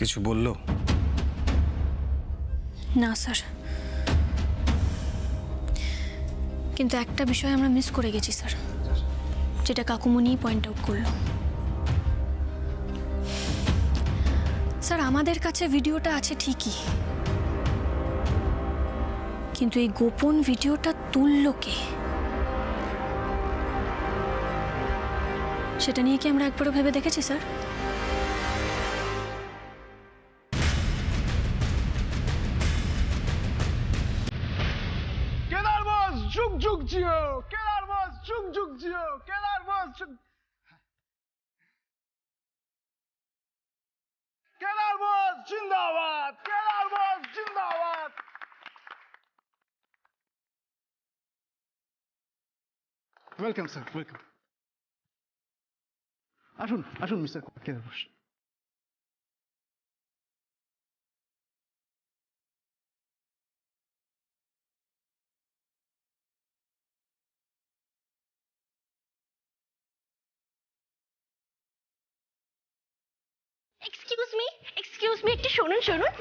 কিছু বললো? না স্যার, কিন্তু একটা বিষয় আমরা মিস করে গেছি স্যার, যেটা কাকুমণি পয়েন্ট আউট করলো। স্যার, আমাদের কাছে ভিডিওটা আছে ঠিকই, কিন্তু এই গোপন ভিডিওটা তুললো কে, সেটা নিয়ে কি আমরা একবারও ভেবে দেখেছি স্যার? केदार बॉस झुक झुक जियो, केदार बॉस झुक झुक जियो, केदार बॉस झुक, केदार बॉस जिंदाबाद, केदार बॉस जिंदाबाद। Welcome sir, welcome. আসুন আসুন মিস্টার কেদার বস। এক্সকিউজ মি, একটু শুনুন শুনুন।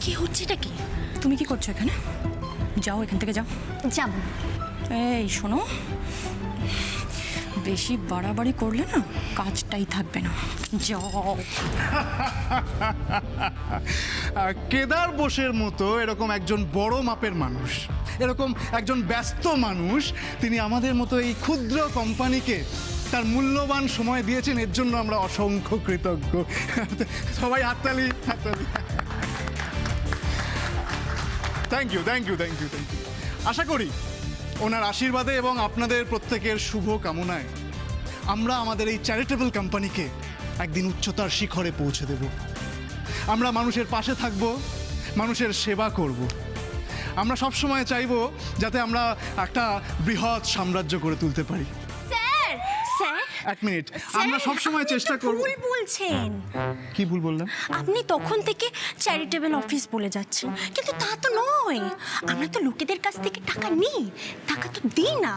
কি হচ্ছেটা কি? তুমি কি করছো এখানে? যাও এখান থেকে, যাও। যাব। এই শোনো, বেশি বাড়াবাড়ি করলে না কাজটাই থাকবে না, যাও। কেদার বোসের মতো এরকম একজন বড় মাপের মানুষ, এরকম একজন ব্যস্ত মানুষ, তিনি আমাদের মতো এই ক্ষুদ্র কোম্পানিকে তার মূল্যবান সময় দিয়েছেন, এর জন্য আমরা অসংখ্য কৃতজ্ঞ। সবাই হাততালি, হাততালি। Thank you, thank you, thank you, thank you. আশা করি ওনার আশীর্বাদে এবং আপনাদের প্রত্যেকের শুভ কামনায় আমরা আমাদের এই চ্যারিটেবল কোম্পানিকে একদিন উচ্চতার শিখরে পৌঁছে দেব। আমরা মানুষের পাশে থাকব, মানুষের সেবা করব। আমরা সব সময় চাইব যাতে আমরা একটা বৃহৎ সাম্রাজ্য করে তুলতে পারি। স্যার, স্যার, এক মিনিট, আমরা সব সময় চেষ্টা করব। ভুল বলছেন। কি ভুল বললাম? আপনি তখন থেকে চ্যারিটেবল অফিস বলে যাচ্ছেন, কিন্তু তা তো নয়। আমরা তো লোকেদের কাছ থেকে টাকা নিই, টাকা তো দিই না।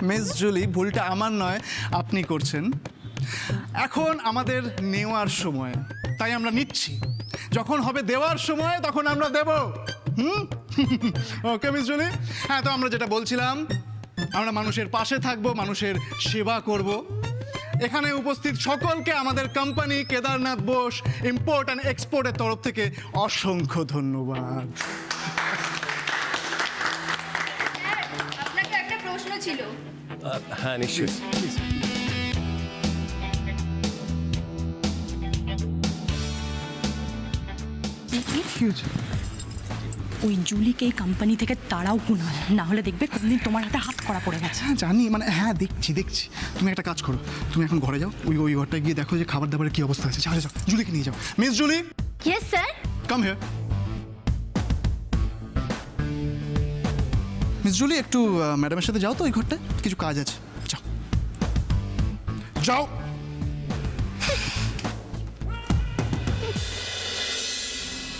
মিস জুলি, ভুলটা আমার নয়, আপনি করছেন। এখন আমাদের নেওয়ার সময়, তাই আমরা নিচ্ছি। যখন হবে দেওয়ার সময়, তখন আমরা দেব। ওকে মিস জুলি? হ্যাঁ, তো আমরা যেটা বলছিলাম, আমরা মানুষের পাশে থাকবো, মানুষের সেবা করব। এখানে উপস্থিত সকলকে আমাদের company Kedarnath Bose import and এক্সপোর্টের তরফ থেকে অসংখ্য ধন্যবাদ। আপনাকে একটা প্রশ্ন ছিল। হ্যাঁ, নিশ্চয়ই। ওই জুলিকে এই কোম্পানি থেকে তাড়াও কুনাল, না হলে দেখবে কোনদিন তোমার হাতে হাত করা পড়ে গেছে। হ্যাঁ জানি, মানে হ্যাঁ দেখছি দেখছি। তুমি একটা কাজ করো, তুমি এখন ঘরে যাও, ওই ঘরটায় গিয়ে দেখো যে খাবার দাবারের কি অবস্থা আছে। যাও যাও, জুলিকে নিয়ে যাও। Miss Julie, yes sir. Come here. Miss Julie, একটু ম্যাডামের সাথে যাও তো, ওই ঘরটায় কিছু কাজ আছে। যাও যাও।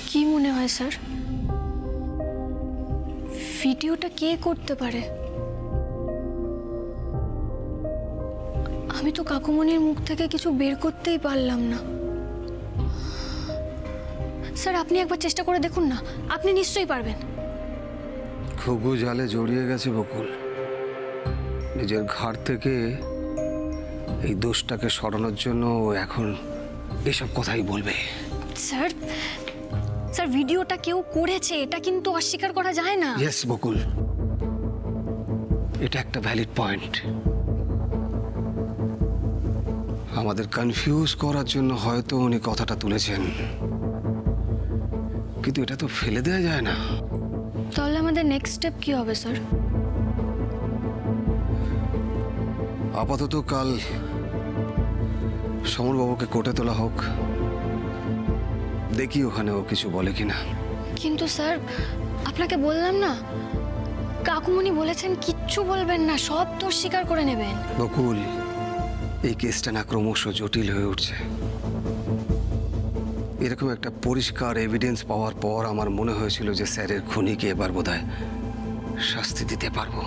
কি মনে হয় স্যার, ভিডিওটা কে করতে পারে? আমি তো কাকুমণির মুখ থেকে কিছু বের করতেই পারলাম না। স্যার, আপনি একবার চেষ্টা করে দেখুন না, আপনি নিশ্চয়ই পারবেন। খুবু জালে জড়িয়ে গেছে বকুল। নিজের ঘাড় থেকে এই দোষটাকে সরানোর জন্য ও এখন এসব কথাই বলবে। স্যার, স্যার, ভিডিওটা কেউ করেছে, এটা কিন্তু অস্বীকার করা যায় না। ইয়েস বকুল, এটা একটা ভ্যালিড পয়েন্ট। আমাদের কনফিউজ করার জন্য হয়তো উনি কথাটা তুলেছেন, কিন্তু এটা তো ফেলে দেওয়া যায় না। তাহলে আমাদের নেক্সট স্টেপ কি হবে স্যার? আপাতত কাল সমরবাবুকে কোর্টে তোলা হোক, দেখি ওখানে ও কিছু বলে কিনা। কিন্তু স্যার, আপনাকে বললাম না, কাকুমণি বলেছেন কিচ্ছু বলবেন না, সব দোষ স্বীকার করে নেবেন। বকুল, এই কেসটা না ক্রমশ জটিল হয়ে উঠছে। এরকম একটা পরিষ্কার এভিডেন্স পাওয়ার পর আমার মনে হয়েছিল যে স্যারের খুনিকে এবার বোধহয় শাস্তি দিতে পারবো,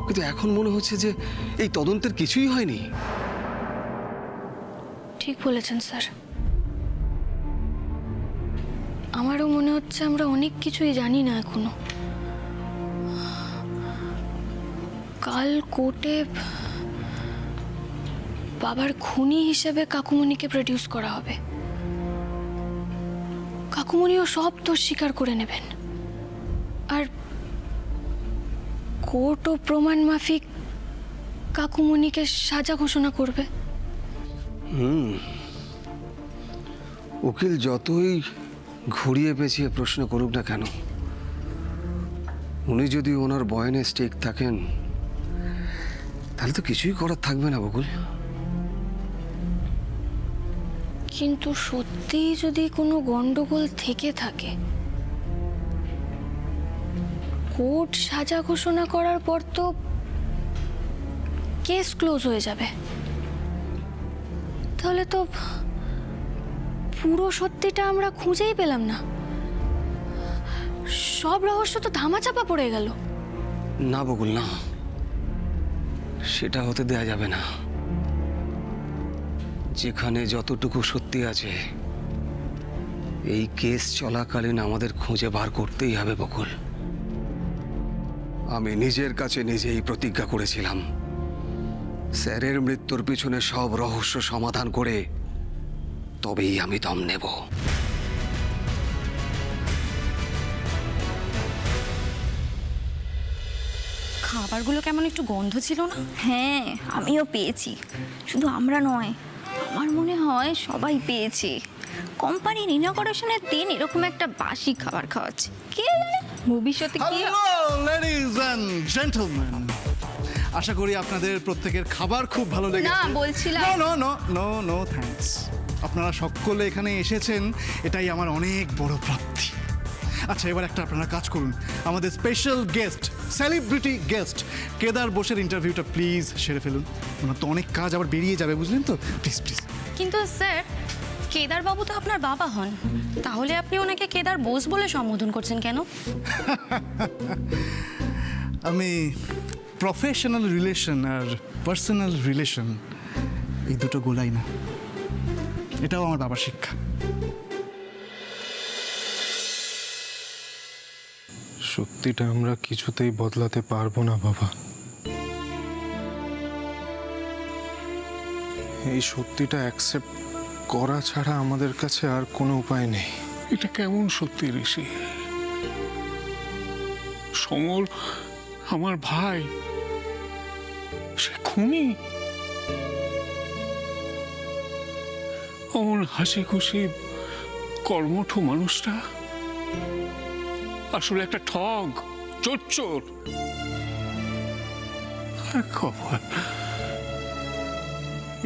কিন্তু এখন মনে হচ্ছে যে এই তদন্তের কিছুই হয়নি। ঠিক বলেছেন স্যার, আমারও মনে হচ্ছে আমরা অনেক কিছুই জানি না এখনো। কাল কোর্টে বাবার খুনি হিসেবে কাকুমণিকে প্রডিউস করা হবে। কাকুমণিও সব দোষ স্বীকার করে নেবেন, আর কোর্ট ও প্রমাণ মাফিক কাকুমণিকে সাজা ঘোষণা করবে। উকিল যতই ঘুরিয়ে পেঁচিয়ে প্রশ্ন করুক না কেন, উনি যদি ওনার বয়ানে স্টেক থাকেন তাহলে তো কিছুই করার থাকবে না বকুল। কিন্তু সত্যিই যদি কোনো গন্ডগোল থেকে থাকে, কোর্ট সাজা ঘোষণা করার পর তো কেস ক্লোজ হয়ে যাবে। তাহলে তো পুরো সত্যিটা আমরা খুঁজেই পেলাম না, সব রহস্য তো ধামাচাপা পড়ে গেল। না বকুল না, সেটা হতে দেয়া যাবে না। যেখানে যতটুকু সত্যি আছে এই কেস চলাকালীন আমাদের খুঁজে বার করতেই হবে বকুল। আমি নিজের কাছে নিজেই প্রতিজ্ঞা করেছিলাম, স্যারের মৃত্যুর পিছনে সব রহস্য সমাধান করে তবেই আমি দম নেব। খাবারগুলো কেমন একটু গন্ধ ছিল না? হ্যাঁ, আমিও পেয়েছি। শুধু আমরা নয়, আমার মনে হয় সবাই পেয়েছে। কোম্পানির ইনগরেশনের দিন এরকম একটা বাসি খাবার খাওয়াচ্ছে, কে জানে ভবিষ্যতে কি। হ্যালো লেডিজ এন্ড জেন্টলম্যান, আশা করি আপনাদের প্রত্যেকের খাবার খুব ভালো লেগেছে। না, বলছিলাম no no no no no thanks. আপনারা সকলে এখানে এসেছেন, এটাই আমার অনেক বড় প্রাপ্তি। আচ্ছা, এবার একটা আপনারা কাজ করুন, আমাদের special guest, celebrity guest Kedar বোসের ইন্টারভিউটা প্লিজ সেরে ফেলুন। ওনার তো অনেক কাজ আবার বেরিয়ে যাবে, বুঝলেন তো? Please please. কিন্তু স্যার, কেদার বাবু তো আপনার বাবা হন, তাহলে আপনি ওনাকে কেদার বোস বলে সম্বোধন করছেন কেন? আমি প্রফেশনাল রিলেশন আর পার্সোনাল রিলেশন এই দুটো গোলাই না, এটাও আমার বাবার শিক্ষা। সত্যিটা আমরা কিছুতেই বদলাতে পারবো না বাবা। এই সত্যিটা অ্যাকসেপ্ট করা ছাড়া আমাদের কাছে আর কোনো উপায় নেই। এটা কেমন সত্যি ঋষি? সমর আমার ভাই, সে খুনি। অমন হাসি খুশি কর্মঠ মানুষটা আসলে একটা ঠগ, চোর। খবর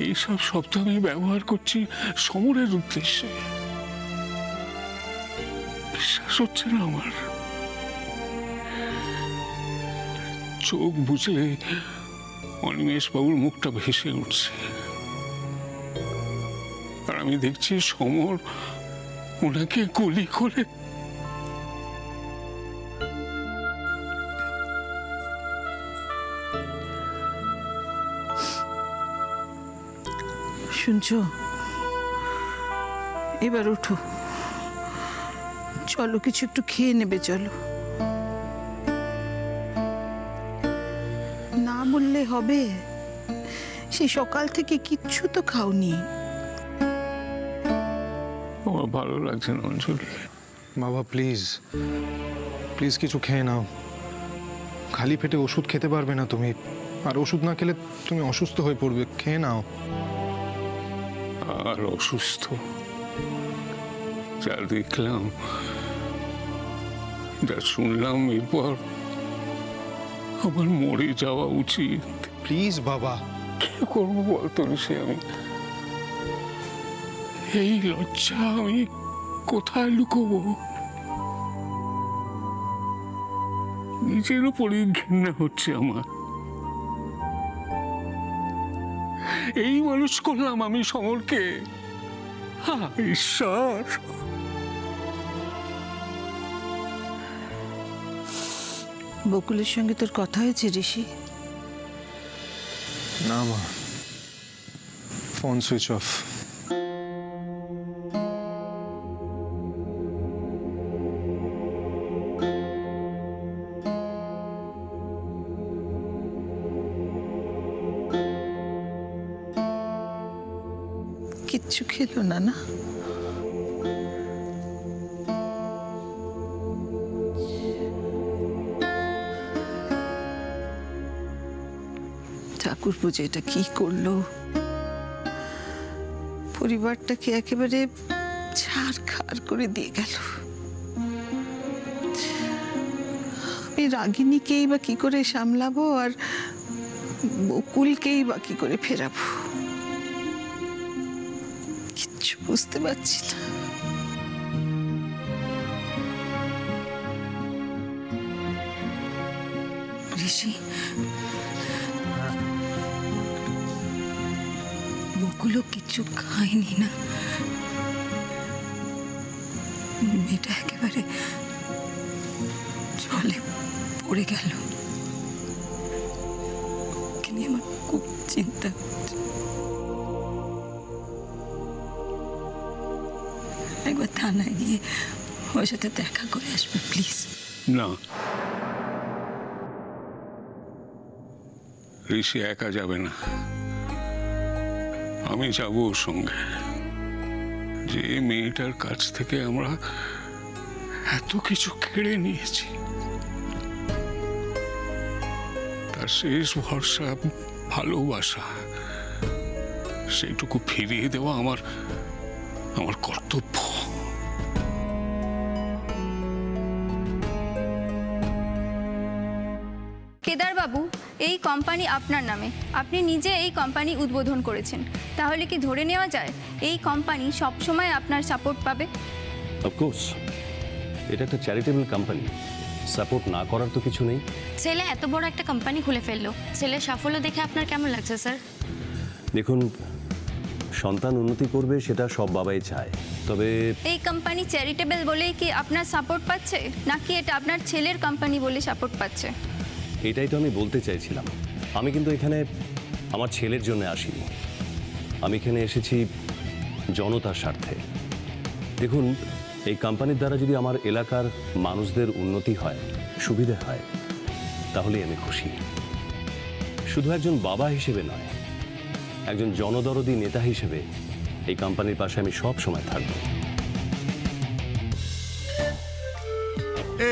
এইসব শব্দ আমি ব্যবহার করছি সমরের উদ্দেশ্যে। বিশ্বাস হচ্ছে না আমার। চোখ বুঝলে অনিমেষ বাবুর মুখটা ভেসে উঠছে, আর আমি দেখছি সমর ওনাকে গুলি করে। শুনছো? এবার ওঠো, চলো কিছু একটু খেয়ে নেবে। চলো, না বললে হবে? সেই সকাল থেকে কিচ্ছু তো খাওনি। আমার ভালো লাগছে না অঞ্জলি। বাবা প্লিজ প্লিজ কিছু খেয়ে নাও। খালি পেটে ওষুধ খেতে পারবে না তুমি, আর ওষুধ না খেলে তুমি অসুস্থ হয়ে পড়বে। খেয়ে নাও। আর অসুস্থ যা দেখলাম, যা শুনলাম, এরপর আমার মরে যাওয়া উচিত। প্লিজ বাবা। কি করবো বলতো সে? আমি এই লজ্জা আমি কোথায় লুকোবো? নিজের উপরই ঘৃণা হচ্ছে আমার। এই মানুষ করলাম আমি সমরকে, ঈশ্বর, বকুলের সঙ্গে তোর কথা হয়েছে ঋষি? না মা, ফোন সুইচ অফ। কিচ্ছু খেলো না না? ঠাকুর পুজো এটা কি করলো? পরিবারটাকে একেবারে ছাড়খাড় করে দিয়ে গেল। আমি রাগিনীকেই বা কি করে সামলাবো, আর বকুলকেই বা কি করে ফেরাবো? কিচ্ছু বুঝতে পারছি না। ঋষি, বকুলও কিছু খায়নি না? মেয়েটা একেবারে জলে পড়ে গেল। ওকে নিয়ে আমার খুব চিন্তা হচ্ছে। একবার থানায় গিয়ে ওর সাথে দেখা করে আসবে প্লিজ। না, ঋষি একা যাবে না, আমি যাব ওর সঙ্গে। যে মেয়েটার কাছ থেকে আমরা এত কিছু কেড়ে নিয়েছি, তার শেষ ভরসা ভালোবাসা, সেইটুকু ফিরিয়ে দেওয়া আমার কর্তব্য। কেদারবাবু, এই কোম্পানি আপনার নামে, আপনি নিজে এই কোম্পানি উদ্বোধন করেছেন, তাহলে কি ধরে নেওয়া যায় এই কোম্পানি সবসময় আপনার সাপোর্ট পাবে? অফকোর্স, এটা একটা চ্যারিটেবল কোম্পানি, সাপোর্ট না করার তো কিছু নেই। ছেলে এত বড় একটা কোম্পানি খুলে ফেললো, ছেলের সাফল্য দেখে আপনার কেমন লাগছে স্যার? দেখুন, সন্তান উন্নতি করবে সেটা সব বাবাই চায়, তবে এই কোম্পানি চ্যারিটেবল বলেই কি আপনার সাপোর্ট পাচ্ছে, নাকি এটা আপনার ছেলের কোম্পানি বলে সাপোর্ট পাচ্ছে? এটাই তো আমি বলতে চাইছিলাম। আমি কিন্তু এখানে আমার ছেলের জন্য আসিনি, আমি এখানে এসেছি জনতার স্বার্থে। দেখুন, এই কোম্পানির দ্বারা যদি আমার এলাকার মানুষদের উন্নতি হয়, সুবিধে হয়, তাহলেই আমি খুশি। শুধু একজন বাবা হিসেবে নয়, একজন জনদরদি নেতা হিসেবে এই কোম্পানির পাশে আমি সব সময় থাকব।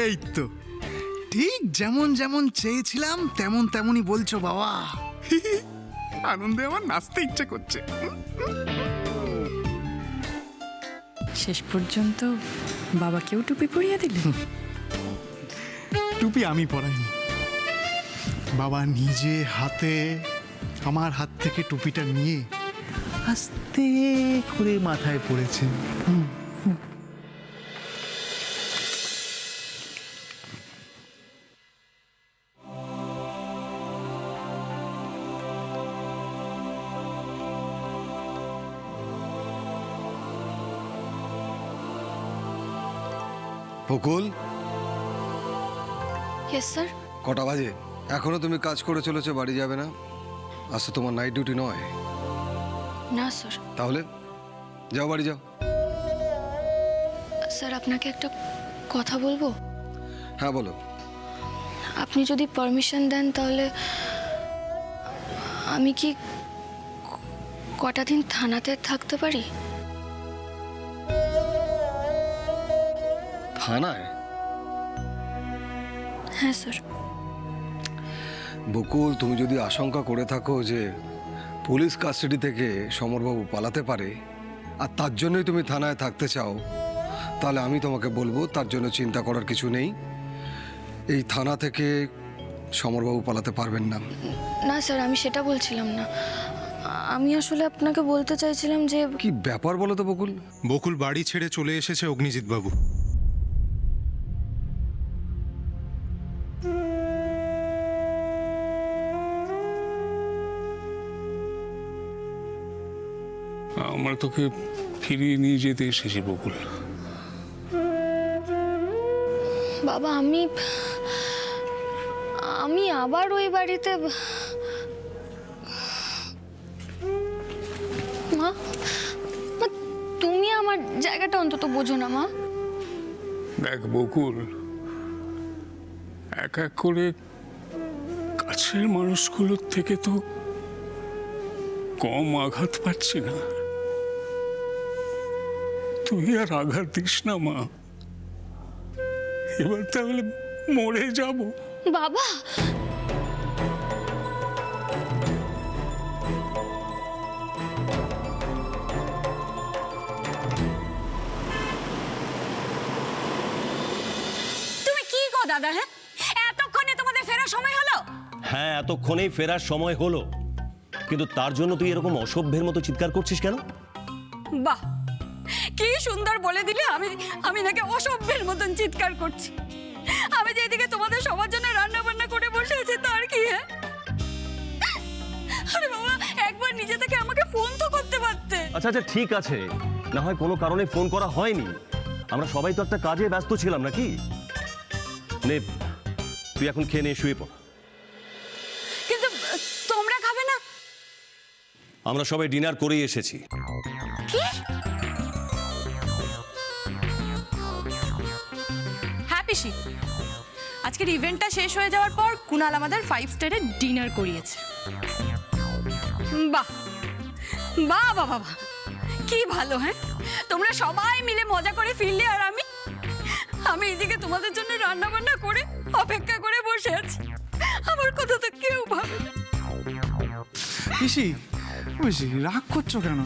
এই তো ঠিক যেমন যেমন চেয়েছিলাম তেমন তেমনই বলছো বাবা। আনন্দে আমার নাচতে ইচ্ছে করছে। শেষ পর্যন্ত বাবাকেও টুপি পরিয়ে দিলেন? টুপি আমি পরাইনি, বাবা নিজে হাতে আমার হাত থেকে টুপিটা নিয়ে আস্তে করে মাথায় পড়েছেন। বকুল, ইয়েস স্যার। কটা বাজে? এখনো তুমি কাজ করে চলেছো, বাড়ি যাবে না? আজ তো তোমার নাইট ডিউটি নয়। না স্যার। তাহলে যাও, বাড়ি যাও। স্যার, আপনাকে একটা কথা বলবো। হ্যাঁ বলো। আপনি যদি পারমিশন দেন তাহলে আমি কি কটা দিন থানাতে থাকতে পারি? থানায়? হ্যাঁ স্যার। বকুল, তুমি যদি আশঙ্কা করে থাকো যে পুলিশ কাস্টাডি থেকে সমরবাবু পালাতে পারে আর তার জন্যই তুমি থানায় থাকতে চাও, তাহলে আমি তোমাকে বলবো তার জন্য চিন্তা করার কিছু নেই। এই থানা থেকে সমরবাবু পালাতে পারবেন না। না স্যার, আমি সেটা বলছিলাম না। আমি আসলে আপনাকে বলতে চাইছিলাম যে কি ব্যাপার বলো তো বকুল? বকুল বাড়ি ছেড়ে চলে এসেছে অগ্নিজিৎ বাবু। আমরা তোকে ফিরিয়ে নিয়ে যেতে এসেছি বকুল। বাবা আমি আবার ওই বাড়িতে মা মা, তুমি আমার জায়গাটা অন্তত বোঝো না মা। দেখ বকুল, এক এক করে কাছের মানুষগুলোর থেকে তো কম আঘাত পাচ্ছি না। তুই আর আঘাত দিস না মা, এবার তাহলে মরে যাব। বাবা তুমি কি গো দাদা, হ্যাঁ এতক্ষণে তোমাদের ফেরার সময় হলো? হ্যাঁ, এতক্ষণেই ফেরার সময় হলো, কিন্তু তার জন্য তুই এরকম অসভ্যের মতো চিৎকার করছিস কেন? বাহ, কি সুন্দর বলে দিলে। আমি নাকি অসভ্যের মতন চিৎকার করছি? আমি যেদিকে তোমাদের সবার জন্য রান্না বান্না করে বসে আছি তার কি? হ্যাঁ, আরে বাবা, একবার নিজে থেকে আমাকে ফোন তো করতে পারতে। আচ্ছা আচ্ছা, ঠিক আছে, না হয় কোনো কারণে ফোন করা হয়নি, আমরা সবাই তো একটা কাজে ব্যস্ত ছিলাম নাকি। নে, তুই এখন খেয়ে নিয়ে শুয়ে পড়। কিন্তু তোমরা খাবে না? আমরা সবাই ডিনার করেই এসেছি। হ্যাঁ পিসি, আজকের ইভেন্টটা শেষ হয়ে যাওয়ার পর কুনাল আমাদের 5 স্টারে ডিনার করিয়েছে। বাহ বাহ বাহ বাহ, কি ভালো। হ্যাঁ, তোমরা সবাই মিলে মজা করে ফিরলে, আর আমি এদিকে তোমাদের জন্য রান্না বান্না করে অপেক্ষা করে বসে আছি। আমার কথা তো কেউ ভাবে না। পিসি, পিসি রাগ করছো কেন?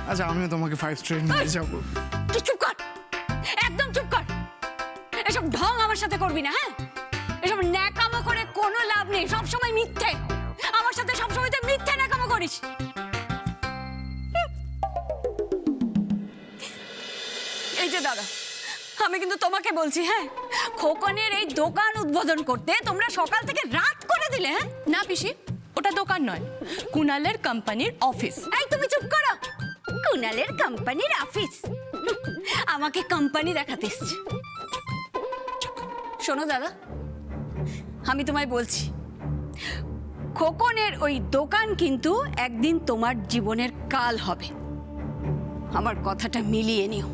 আচ্ছা, আমিও তোমাকে 5 স্টার নিয়ে যাবো। তুই চুপ কর, একদম চুপ কর। এসব ঢং আমার সাথে করবি না। হ্যাঁ, এসব ন্যাকামো করে কোনো লাভ নেই, সব সময় মিথ্যে। আমার সাথে সব সময় তুই মিথ্যে ন্যাকামো করিস। এই যে দাদা, আমি কিন্তু তোমাকে বলছি, হ্যাঁ, খোকনের এই দোকান উদ্বোধন করতে তোমরা সকাল থেকে রাত করে দিলে। হ্যাঁ না পিসি, ওটা দোকান নয়, কুনালের কোম্পানির অফিস। এই তুমি চুপ করো। কুনালের কোম্পানির অফিস? আমাকে কোম্পানি দেখাতে এসছে। শোনো দাদা, আমি তোমায় বলছি, খোকনের ওই দোকান কিন্তু একদিন তোমার জীবনের কাল হবে। আমার কথাটা মিলিয়ে নিও।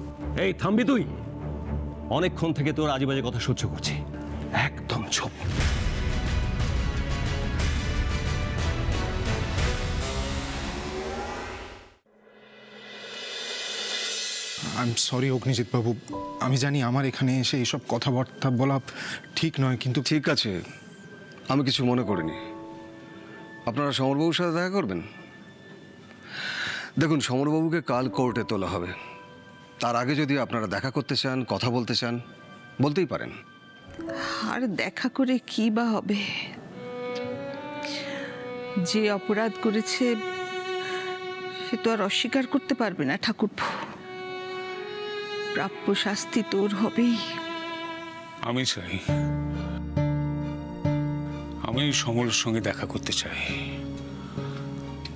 এই থামবি তুই? অনেকক্ষণ থেকে তোর আজেবাজে কথা সহ্য করছি, একদম চুপ। আই এম সরি অগ্নিজিৎ বাবু, আমি জানি আমার এখানে এসে এইসব কথাবার্তা বলা ঠিক নয়, কিন্তু ঠিক আছে, আমি কিছু মনে করিনি। আপনারা সমরবাবুর সাথে দেখা করবেন? দেখুন, সমরবাবুকে কাল কোর্টে তোলা হবে। তার আগে যদি আপনারা দেখা করতে চান, কথা বলতে চান, বলতেই পারেন। আর দেখা করে কি বা হবে? যে অপরাধ করেছে সে তো আর অস্বীকার করতে পারবে না ঠাকুরপো। প্রাপ্য শাস্তি তোর হবেই। আমি চাই, আমি সমরের সঙ্গে দেখা করতে চাই।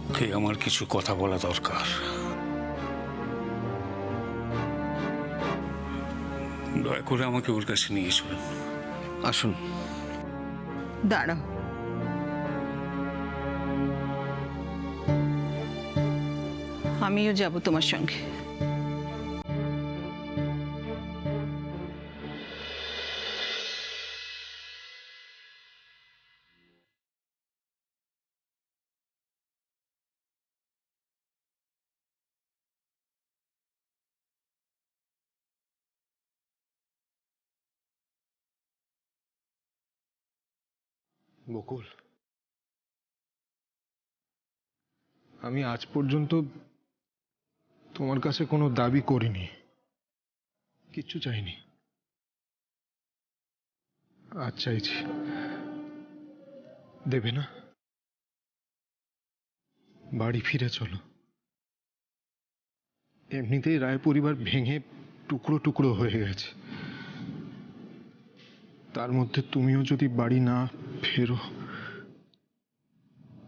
ওকে আমার কিছু কথা বলা দরকার। দয়া করে আমাকে ওর কাছে নিয়ে চলুন। আসুন। দাঁড়াও, আমিও যাব তোমার সঙ্গে। বকুল, আমি আজ পর্যন্ত তোমার কাছে কোনো দাবি করিনি, কিচ্ছু চাইনি। আজ চাইছি, দেবে না? বাড়ি ফিরে চলো। এমনিতেই রায় পরিবার ভেঙে টুকরো টুকরো হয়ে গেছে, তার মধ্যে তুমিও যদি বাড়ি না ফেরো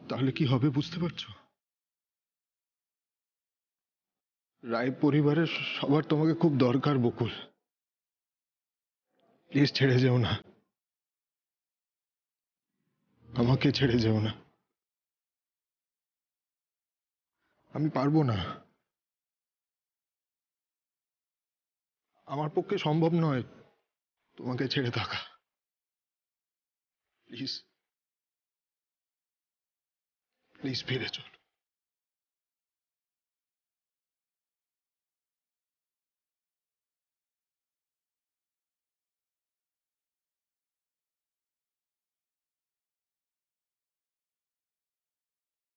তাহলে কি হবে বুঝতে পারছো? রায় পরিবারের সবার তোমাকে খুব দরকার বকুল। প্লিজ ছেড়ে যেও না, আমাকে ছেড়ে যেও না। আমি পারবো না, আমার পক্ষে সম্ভব নয় তোমাকে ছেড়ে থাকা। প্লিজ প্লিজ ফিরে চলো।